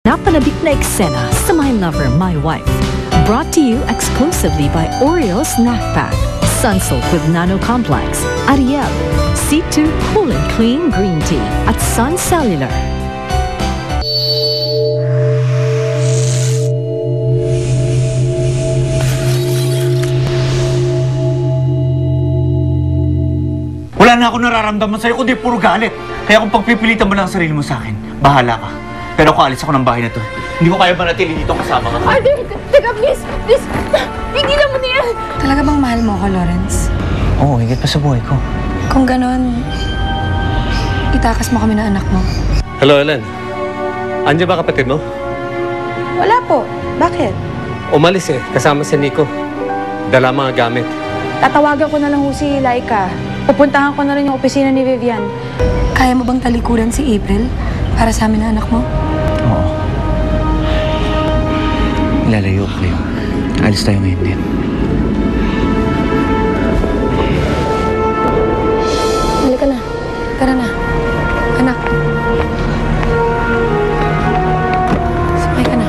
Napanabik na eksena sa My Lover, My Wife. Brought to you exclusively by Oreo Snack Pack, Sunsilk with Nano Complex, Ariel, C2 Cool and Clean Green Tea, at Sun Cellular. Wala na ako nararamdaman sa'yo, kundi puro galit. Kaya kung pagpipilitan mo lang ang sarili mo sa akin, bahala ka. Pero kung alis ako ng bahay na to, hindi ko kaya manatili dito kasama ka. Arthur, teka, please! Please! Pigilan mo na yan! Talaga bang mahal mo ako, Lawrence? Oo, higit pa sa buhay ko. Kung ganon, itakas mo kami ng anak mo. Hello, Ellen. Andiyan ba kapatid mo? Wala po. Bakit? Umalis kasama si Nico. Dala mga gamit. Tatawagan ko na lang ho si Laika. Pupuntahan ko na rin yung opisina ni Vivian. Kaya mo bang talikuran si April para sa amin na anak mo? Oo. Ilalayo ko kayo. Alis tayo ngayon din. Halika na. Tara na. Anak. Sakay ka na.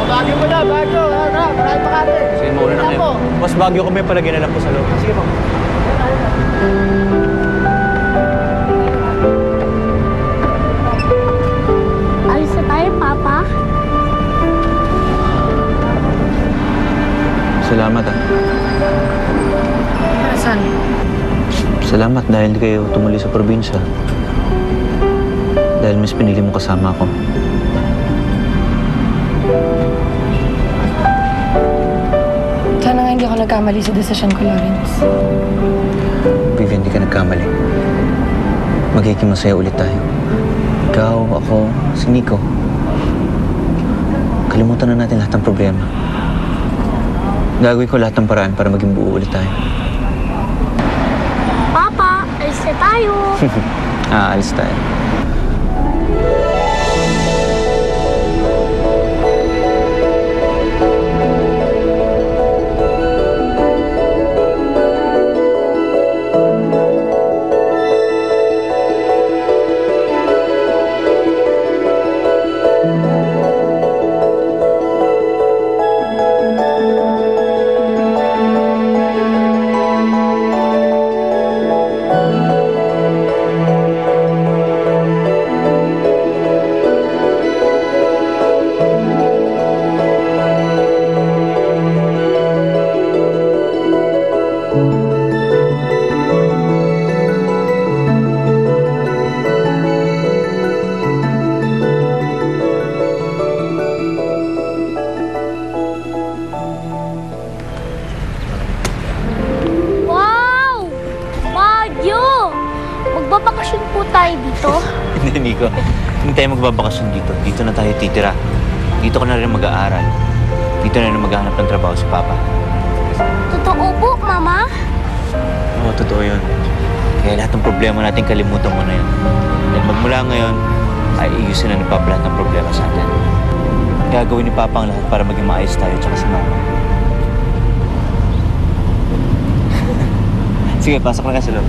Bagyo mo na, bagyo. Marami pa kami. Sige, mauna na kayo. Mas bagyo kami palagyan na lang po sa loob. Sige po. Alis na tayo, Papa. Salamat Para saan? Salamat dahil hindi kayo tumuli sa probinsya. Dahil mas pinili mo kasama ako. Sana nga hindi ako nagkamali sa desisyon ko, Lawrence. Vivian, hindi ka nagkamali. Magiging masaya ulit tayo. Ikaw, ako, si Nico. Kalimutan na natin lahat ng problema. Gagawin ko lahat ng paraan para maging buo ulit tayo. Papa, alis na tayo. Aalis tayo. Wow! Bagyo! Magbabakasyon po tayo dito. Hindi, Nico. Hindi tayo magbabakasyon dito. Dito na tayo titira. Dito ko na rin mag-aaral. Dito na rin maghahanap ng trabaho si Papa. Totoo po, Mama. Oo, totoo yun. Kaya lahat ng problema natin kalimutan mo na yun. Dahil magmula ngayon, ay iusin na ni Papa lahat ng problema sa atin. Gagawin ni Papa ang lahat para maging maayos tayo tsaka si Mama. Sige, pasok na ka sa loob.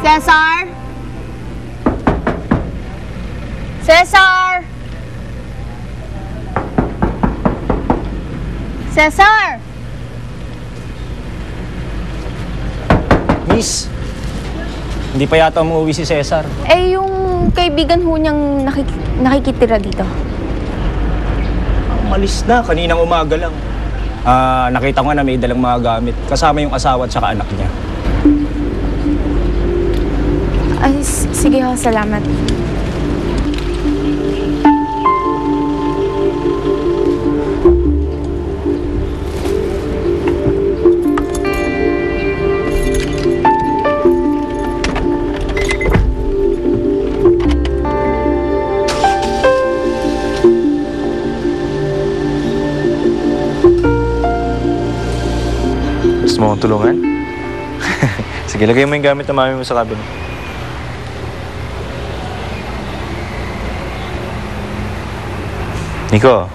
Cesar! Cesar! Cesar! Miss, hindi pa yata umuwi si Cesar. Eh, yung kaibigan ho niyang nakikitira dito. Umalis na, kaninang umaga lang. Nakita ko na may dalang mga gamit. Kasama yung asawa at saka anak niya. Ay, sige ho, salamat. Tulungan? Sige, lagay mo yung gamit na mami mo sa cabinet. Nico,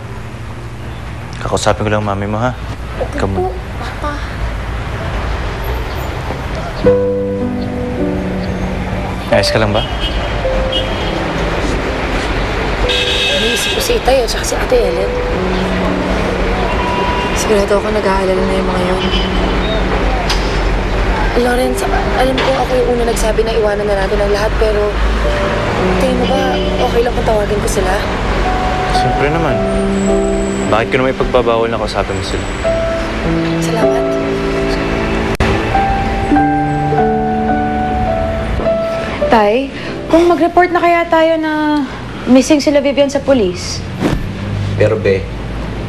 kakausapin ko lang mami mo, ha? Okay Come po, on. Papa. Ayos ka lang ba? Naisip ko si Itay at saka si Ate Ellen. Sigurado ako nag-aalala na yung mga yun. Lawrence, alam ko ako yung una nagsabi na iwanan na natin ang lahat, pero tingin mo ba okay lang kung tawagin ko sila? Siyempre naman. Bakit ko naman ipagbabawal na kausapin mo sila? Salamat. Tay, kung mag-report na kaya tayo na missing sila Vivian sa police? Pero be,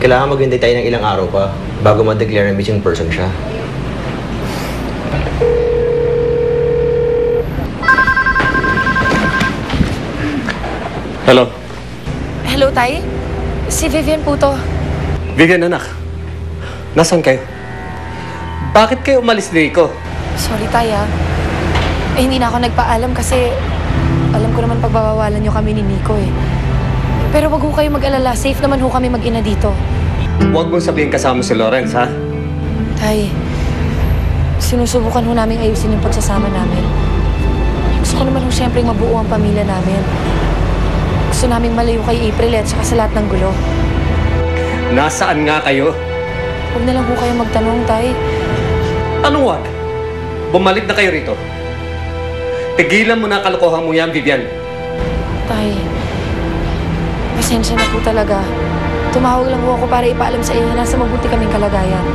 kailangan maghintay tayo ng ilang araw pa bago ma-declare na missing person siya. Hello? Hello, Tay? Si Vivian po to. Vivian, anak. Nasaan kayo? Bakit kayo umalis ni Rico? Sorry, Tay, ah. Hindi na ako nagpaalam kasi alam ko naman pagbabawalan niyo kami ni Nico, eh. Pero wag ho kayo mag-alala. Safe naman ho kami mag-ina dito. Huwag mong sabihin kasama si Lawrence, ha? Tay, sinusubukan ho namin ayusin yung pagsasama namin. Gusto ko naman ho siyempre mabuo ang pamilya namin. Gusto naming malayo kay April at saka sa lahat ng gulo. Nasaan nga kayo? Huwag na lang ho kayo magtanong, Tay. Anong wag? Bumalik na kayo rito. Tigilan mo na kalokohan mo yan, Vivian. Tay, pasensya na po talaga. Tumawag lang po ako para ipaalam sa inyo na nasa mabuti kaming kalagayan.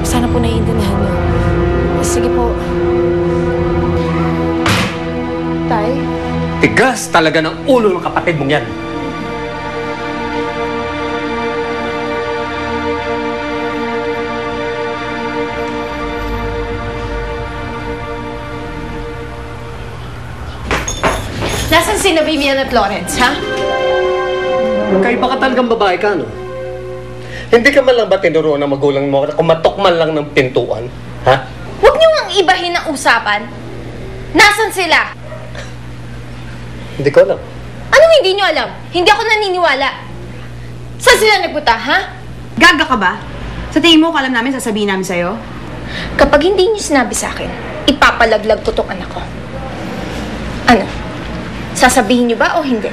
Sana po naiintindihan niyo. Sige po. Tay? Tigas talaga ng ulo ng kapatid mong yan. Nasaan sina Vivian at Lawrence, ha? Kaya baka talagang babae ka, no? Hindi ka man lang ba tinuruan ng magulang mo na kumatok man lang ng pintuan? Ha? Huwag niyo ang ibahin ang usapan. Nasaan sila? Hindi ko alam. Anong hindi niyo alam? Hindi ako naniniwala. Saan sila nagpunta, ha? Gaga ka ba? Sa tingin mo, alam namin, sasabihin namin sa'yo? Kapag hindi niyo sinabi sa akin, ipapalaglag ko tong anak ko. Ano? Sasabihin niyo ba o hindi?